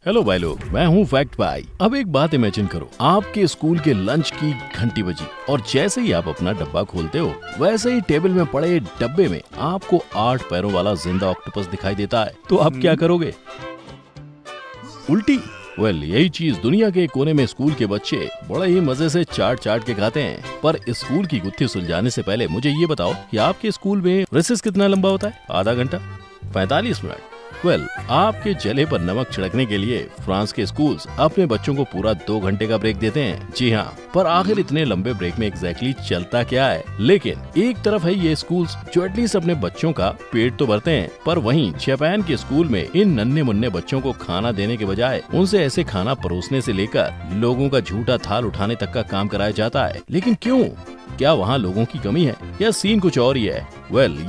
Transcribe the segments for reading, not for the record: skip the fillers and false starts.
Hello भाई लोग, मैं हूँ फैक्ट भाई। अब एक बात इमेजिन करो, आपके स्कूल के लंच की घंटी बजी और जैसे ही आप अपना डब्बा खोलते हो वैसे ही टेबल में पड़े डब्बे में आपको 8 पैरों वाला जिंदा ऑक्टोपस दिखाई देता है। तो आप क्या करोगे? उल्टी। यही चीज दुनिया के कोने में स्कूल के बच्चे बड़े ही मजे से चाट चाट के खाते हैं। पर स्कूल की गुत्थी सुलझाने से पहले मुझे ये बताओ कि आपके स्कूल में रिसेस कितना लंबा होता है? आधा घंटा? 45 मिनट? आपके जले पर नमक छिड़कने के लिए फ्रांस के स्कूल्स अपने बच्चों को पूरा 2 घंटे का ब्रेक देते हैं। जी हाँ, पर आखिर इतने लंबे ब्रेक में एग्जैक्टली चलता क्या है? लेकिन एक तरफ है ये स्कूल्स जो एटलीस्ट अपने बच्चों का पेट तो भरते हैं, पर वहीं जापान के स्कूल में इन नन्हे मुन्ने बच्चों को खाना देने के बजाय उनसे ऐसे खाना परोसने से लेकर लोगों का झूठा थाल उठाने तक का काम कराया जाता है। लेकिन क्यों? क्या वहाँ लोगों की कमी है या सीन कुछ और ही है?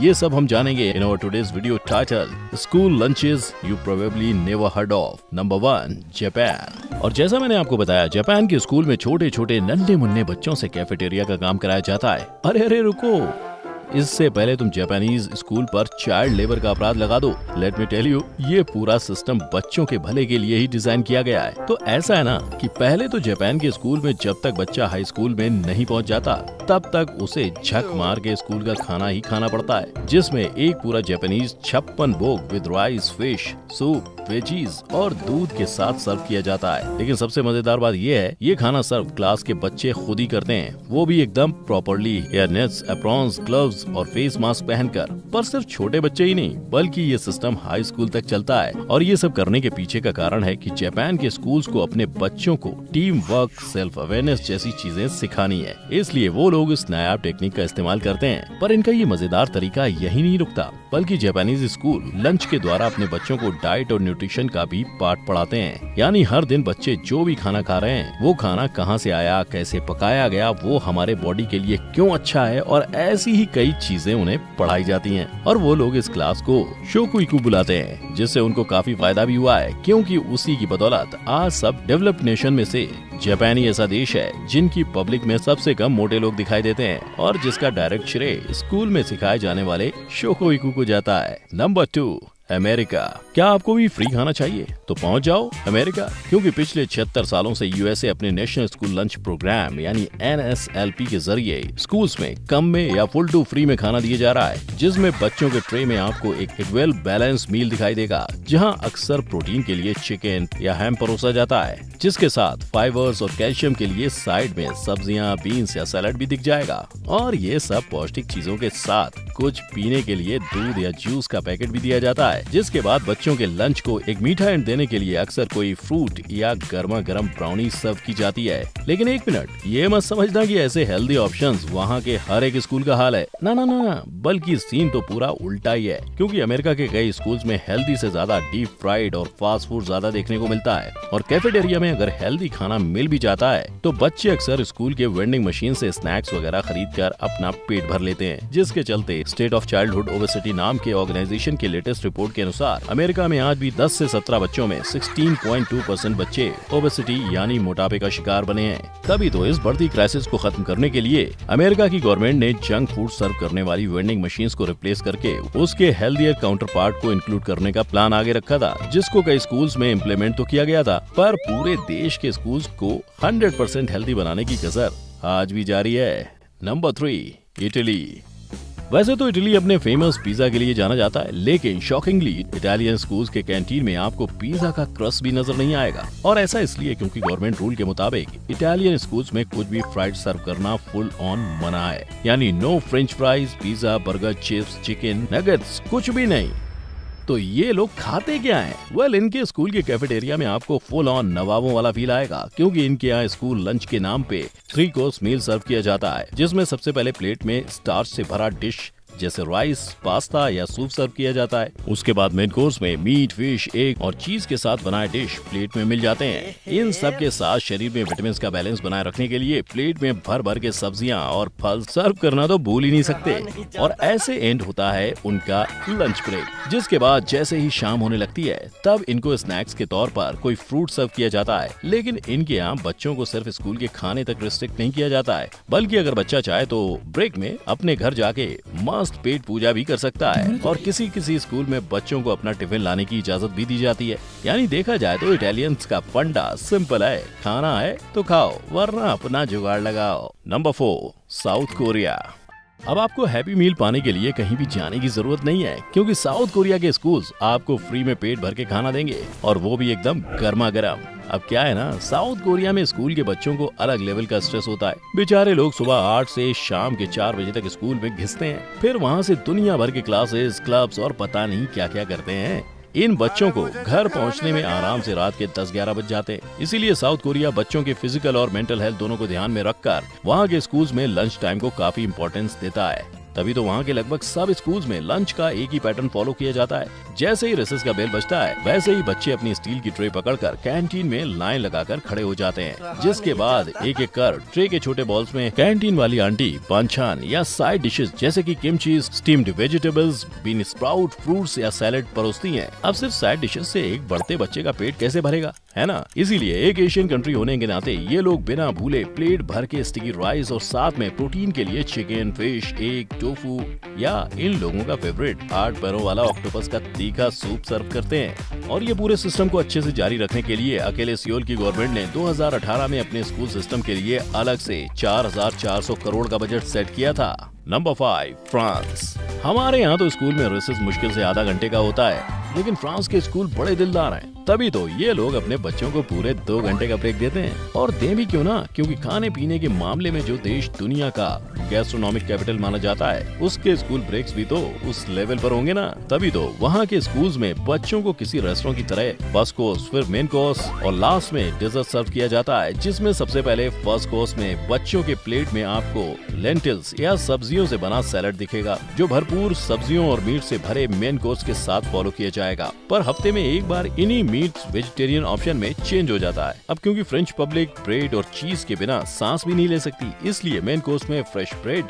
ये सब हम जानेंगे in our today's video title school lunches you probably never heard of. Number 1, Japan. और जैसा मैंने आपको बताया, जापान के स्कूल में छोटे छोटे नन्हे मुन्ने बच्चों से कैफेटेरिया का काम कराया जाता है। अरे रुको, इससे पहले तुम जापानीज स्कूल पर चाइल्ड लेबर का अपराध लगा दो। लेट मी टेल यू, ये पूरा सिस्टम बच्चों के भले के लिए ही डिजाइन किया गया है। तो ऐसा है ना कि पहले तो जापान के स्कूल में जब तक बच्चा हाई स्कूल में नहीं पहुंच जाता तब तक उसे झक मार के स्कूल का खाना ही खाना पड़ता है, जिसमें एक पूरा जापानीज 56 भोग with rice, fish, soup, veggies और दूध के साथ सर्व किया जाता है। लेकिन सबसे मजेदार बात ये है, ये खाना सर्व क्लास के बच्चे खुद ही करते हैं, वो भी एकदम properly, hair nets, aprons, gloves और फेस मास्क पहनकर। पर सिर्फ छोटे बच्चे ही नहीं, बल्कि ये सिस्टम हाई स्कूल तक चलता है। और ये सब करने के पीछे का कारण है कि जापान के स्कूल्स को अपने बच्चों को टीम वर्क, सेल्फ अवेयरनेस जैसी चीजें सिखानी है, इसलिए वो लोग इस नायाब टेक्निक का इस्तेमाल करते हैं। पर इनका ये मजेदार तरीका यही नहीं रुकता, बल्कि जापानीज स्कूल लंच के द्वारा अपने बच्चों को डाइट और न्यूट्रिशन का भी पाठ पढ़ाते हैं। यानी हर दिन बच्चे जो भी खाना खा रहे हैं, वो खाना कहाँ से आया, कैसे पकाया गया, वो हमारे बॉडी के लिए क्यों अच्छा है, और ऐसी ही कई चीजें उन्हें पढ़ाई जाती हैं। और वो लोग इस क्लास को शोकुइकु बुलाते हैं, जिससे उनको काफी फायदा भी हुआ है, क्योंकि उसी की बदौलत आज सब डेवलप्ड नेशन में से जापान ही ऐसा देश है जिनकी पब्लिक में सबसे कम मोटे लोग दिखाई देते हैं और जिसका डायरेक्ट श्रेय स्कूल में सिखाए जाने वाले शोकुइकु को जाता है। Number 2, America. क्या आपको भी फ्री खाना चाहिए? तो पहुंच जाओ अमेरिका, क्योंकि पिछले 76 सालों से यूएसए अपने नेशनल स्कूल लंच प्रोग्राम यानी NSLP के जरिए स्कूल्स में कम में या फुल टू फ्री में खाना दिया जा रहा है, जिसमें बच्चों के ट्रे में आपको एक वेल बैलेंस मील दिखाई देगा, जहां अक्सर प्रोटीन के लिए चिकन या हैम परोसा जाता है, जिसके साथ फाइबर्स और कैल्शियम के लिए साइड में सब्जियां, बीन्स या सैलड भी दिख जाएगा। और ये सब पौष्टिक चीजों के साथ कुछ पीने के लिए दूध या जूस का पैकेट भी दिया जाता है, जिसके बाद बच्चों के लंच को एक मीठा एंड देने के लिए अक्सर कोई फ्रूट या गर्मा गर्म ब्राउनी सर्व की जाती है। लेकिन एक मिनट, ये मत समझना कि ऐसे हेल्दी ऑप्शंस वहाँ के हर एक स्कूल का हाल है। ना, बल्कि सीन तो पूरा उल्टा ही है, क्योंकि अमेरिका के कई स्कूल्स में हेल्दी से ज्यादा डीप फ्राइड और फास्ट फूड ज्यादा देखने को मिलता है। और कैफेटेरिया में अगर हेल्दी खाना मिल भी जाता है तो बच्चे अक्सर स्कूल के वेंडिंग मशीन से स्नैक्स वगैरह खरीद कर अपना पेट भर लेते हैं, जिसके चलते स्टेट ऑफ चाइल्डहुड ओबेसिटी नाम के ऑर्गेनाइजेशन के लेटेस्ट रिपोर्ट के अनुसार अमेरिका में आज भी 10 से 17 बच्चों में 16.2% बच्चे ओबेसिटी यानी मोटापे का शिकार बने हैं। तभी तो इस बढ़ती क्राइसिस को खत्म करने के लिए अमेरिका की गवर्नमेंट ने जंक फूड सर्व करने वाली वेंडिंग मशीन्स को रिप्लेस करके उसके हेल्दियर काउंटर पार्ट को इंक्लूड करने का प्लान आगे रखा था, जिसको कई स्कूल्स में इम्प्लीमेंट तो किया गया था, पर पूरे देश के स्कूल्स को 100% हेल्दी बनाने की कसर आज भी जारी है। Number 3, Italy. वैसे तो इटली अपने फेमस पिज्जा के लिए जाना जाता है, लेकिन शॉकिंगली इटालियन स्कूल्स के कैंटीन में आपको पिज्जा का क्रस्ट भी नजर नहीं आएगा। और ऐसा इसलिए क्योंकि गवर्नमेंट रूल के मुताबिक इटालियन स्कूल्स में कुछ भी फ्राइड सर्व करना फुल ऑन मना है, यानी know French fries, pizza, burger, chips, chicken nuggets, कुछ भी नहीं। तो ये लोग खाते क्या हैं? इनके स्कूल के कैफेटेरिया में आपको फुल ऑन नवाबों वाला फील आएगा, क्योंकि इनके यहाँ स्कूल लंच के नाम पे 3 कोर्स मील सर्व किया जाता है, जिसमें सबसे पहले प्लेट में स्टार्च से भरा डिश जैसे राइस, पास्ता या सूप सर्व किया जाता है। उसके बाद मेन कोर्स में मीट, फिश, एग और चीज के साथ बनाए डिश प्लेट में मिल जाते हैं। इन सब के साथ शरीर में विटामिन का बैलेंस बनाए रखने के लिए प्लेट में भर भर के सब्जियां और फल सर्व करना तो भूल ही नहीं सकते। और ऐसे एंड होता है उनका लंच ब्रेक, जिसके बाद जैसे ही शाम होने लगती है तब इनको स्नैक्स के तौर पर कोई फ्रूट सर्व किया जाता है। लेकिन इनके यहाँ बच्चों को सिर्फ स्कूल के खाने तक रिस्ट्रिक्ट नहीं किया जाता है, बल्कि अगर बच्चा चाहे तो ब्रेक में अपने घर जाके मस्त पेट पूजा भी कर सकता है। और किसी किसी स्कूल में बच्चों को अपना टिफिन लाने की इजाजत भी दी जाती है। यानी देखा जाए तो इटालियंस का फंडा सिंपल है, खाना है तो खाओ वरना अपना जुगाड़ लगाओ। Number 4, south Korea. अब आपको हैप्पी मील पाने के लिए कहीं भी जाने की जरूरत नहीं है, क्योंकि साउथ कोरिया के स्कूल्स आपको फ्री में पेट भर के खाना देंगे, और वो भी एकदम गर्मा गर्म। अब क्या है ना, साउथ कोरिया में स्कूल के बच्चों को अलग लेवल का स्ट्रेस होता है। बेचारे लोग सुबह 8 से शाम के 4 बजे तक स्कूल में घिसते हैं, फिर वहाँ से दुनिया भर के क्लासेस, क्लब्स और पता नहीं क्या क्या करते हैं। इन बच्चों को घर पहुंचने में आराम से रात के 10-11 बज जाते हैं। इसीलिए साउथ कोरिया बच्चों के फिजिकल और मेंटल हेल्थ दोनों को ध्यान में रखकर वहाँ के स्कूल्स में लंच टाइम को काफी इंपॉर्टेंस देता है। तभी तो वहाँ के लगभग सब स्कूल्स में लंच का एक ही पैटर्न फॉलो किया जाता है। जैसे ही रिसेस का बेल बजता है, वैसे ही बच्चे अपनी स्टील की ट्रे पकड़कर कैंटीन में लाइन लगाकर खड़े हो जाते हैं, जिसके बाद एक एक कर ट्रे के छोटे बॉल्स में कैंटीन वाली आंटी बांछान या साइड डिशेस जैसे कि kimchi, steamed vegetables, bean sprout, fruits या सैलेड परोसती हैं। अब सिर्फ साइड डिशेस से एक बढ़ते बच्चे का पेट कैसे भरेगा, है ना? इसीलिए एक एशियन कंट्री होने के नाते ये लोग बिना भूले प्लेट भर के स्टिकी राइस और साथ में प्रोटीन के लिए चिकन, फिश, एग, टोफू या इन लोगों का फेवरेट 8 पैरों वाला ऑक्टोपस का तीखा सूप सर्व करते हैं। और ये पूरे सिस्टम को अच्छे से जारी रखने के लिए अकेले सियोल की गवर्नमेंट ने 2018 में अपने स्कूल सिस्टम के लिए अलग से 4,400 करोड़ का बजट सेट किया था। Number 5, France. हमारे यहाँ तो स्कूल में रिसेस मुश्किल से आधा घंटे का होता है, लेकिन फ्रांस के स्कूल बड़े दिलदार हैं। तभी तो ये लोग अपने बच्चों को पूरे 2 घंटे का ब्रेक देते हैं। और दें भी क्यों ना, क्योंकि खाने पीने के मामले में जो देश दुनिया का गैस्ट्रोनॉमिक कैपिटल माना जाता है, उसके स्कूल ब्रेक्स भी तो उस लेवल पर होंगे ना। तभी तो वहाँ के स्कूल्स में बच्चों को किसी रेस्टोरेंट की तरह फर्स्ट कोर्स, फिर मेन कोर्स और लास्ट में डिजर्ट सर्व किया जाता है, जिसमें सबसे पहले फर्स्ट कोर्स में बच्चों के प्लेट में आपको लेंटिल्स या सब्जियों से बना सैलेड दिखेगा, जो भरपूर सब्जियों और मीट से भरे मेन कोर्स के साथ फॉलो किया जाएगा। पर हफ्ते में एक बार इन्हीं मीट वेजिटेरियन ऑप्शन में चेंज हो जाता है। अब क्योंकि फ्रेंच पब्लिक ब्रेड और चीज के बिना सांस भी नहीं ले सकती, इसलिए मेन कोर्स में फ्रेश ब्रेड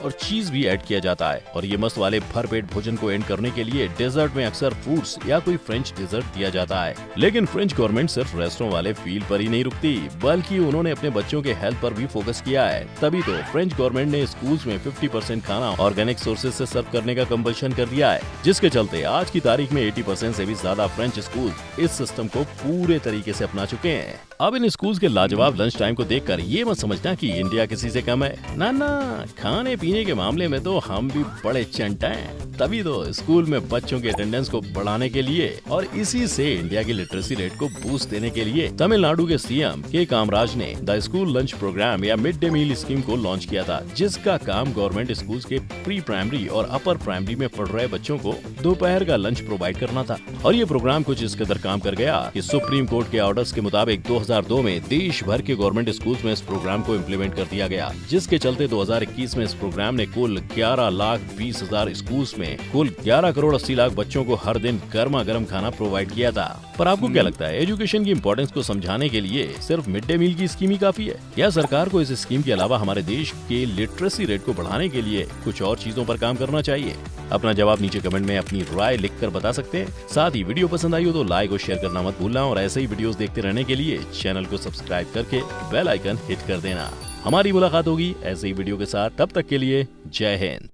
और चीज भी ऐड किया जाता है। और ये मस्त वाले भरपेट भोजन को एंड करने के लिए डेजर्ट में अक्सर फ्रूट्स या कोई फ्रेंच डेजर्ट दिया जाता है। लेकिन फ्रेंच गवर्नमेंट सिर्फ रेस्टोरेंट वाले फील पर ही नहीं रुकती, बल्कि उन्होंने अपने बच्चों के हेल्थ पर भी फोकस किया है। तभी तो फ्रेंच गवर्नमेंट ने स्कूल्स में 50% खाना ऑर्गेनिक सोर्सेज से सर्व करने का कंपल्शन कर दिया है, जिसके चलते आज की तारीख में 80% से भी ज्यादा फ्रेंच स्कूल इस सिस्टम को पूरे तरीके से अपना चुके हैं। अब इन स्कूल्स के लाजवाब लंच टाइम को देखकर ये मत समझना कि इंडिया किसी से कम है। ना ना, खाने पीने के मामले में तो हम भी बड़े चंटा हैं। तभी तो स्कूल में बच्चों के अटेंडेंस को बढ़ाने के लिए और इसी से इंडिया की लिटरेसी रेट को बूस्ट देने के लिए तमिलनाडु के सीएम के कामराज ने द स्कूल लंच प्रोग्राम या मिड डे मील स्कीम को लॉन्च किया था, जिसका काम गवर्नमेंट स्कूल्स के प्री प्राइमरी और अपर प्राइमरी में पढ़ रहे बच्चों को दोपहर का लंच प्रोवाइड करना था। और ये प्रोग्राम कुछ इस कदर काम कर गया कि सुप्रीम कोर्ट के ऑर्डर्स के मुताबिक 2002 में देश भर के गवर्नमेंट स्कूल्स में इस प्रोग्राम को इम्प्लीमेंट कर दिया गया, जिसके चलते 2021 में इस प्रोग्राम ने कुल 11,20,000 स्कूल्स में कुल 11 करोड़ 80 लाख बच्चों को हर दिन गर्मा गर्म खाना प्रोवाइड किया था। पर आपको क्या लगता है, एजुकेशन की इम्पोर्टेंस को समझाने के लिए सिर्फ मिड डे मील की स्कीम ही काफी है, या सरकार को इस स्कीम के अलावा हमारे देश के लिटरेसी रेट को बढ़ाने के लिए कुछ और चीजों पर काम करना चाहिए? अपना जवाब नीचे कमेंट में अपनी राय लिखकर बता सकते हैं। साथ ही वीडियो पसंद आई हो तो लाइक और शेयर करना मत भूलना, और ऐसे ही वीडियोस देखते रहने के लिए चैनल को सब्सक्राइब करके बेल आइकन हिट कर देना। हमारी मुलाकात होगी ऐसे ही वीडियो के साथ, तब तक के लिए जय हिंद।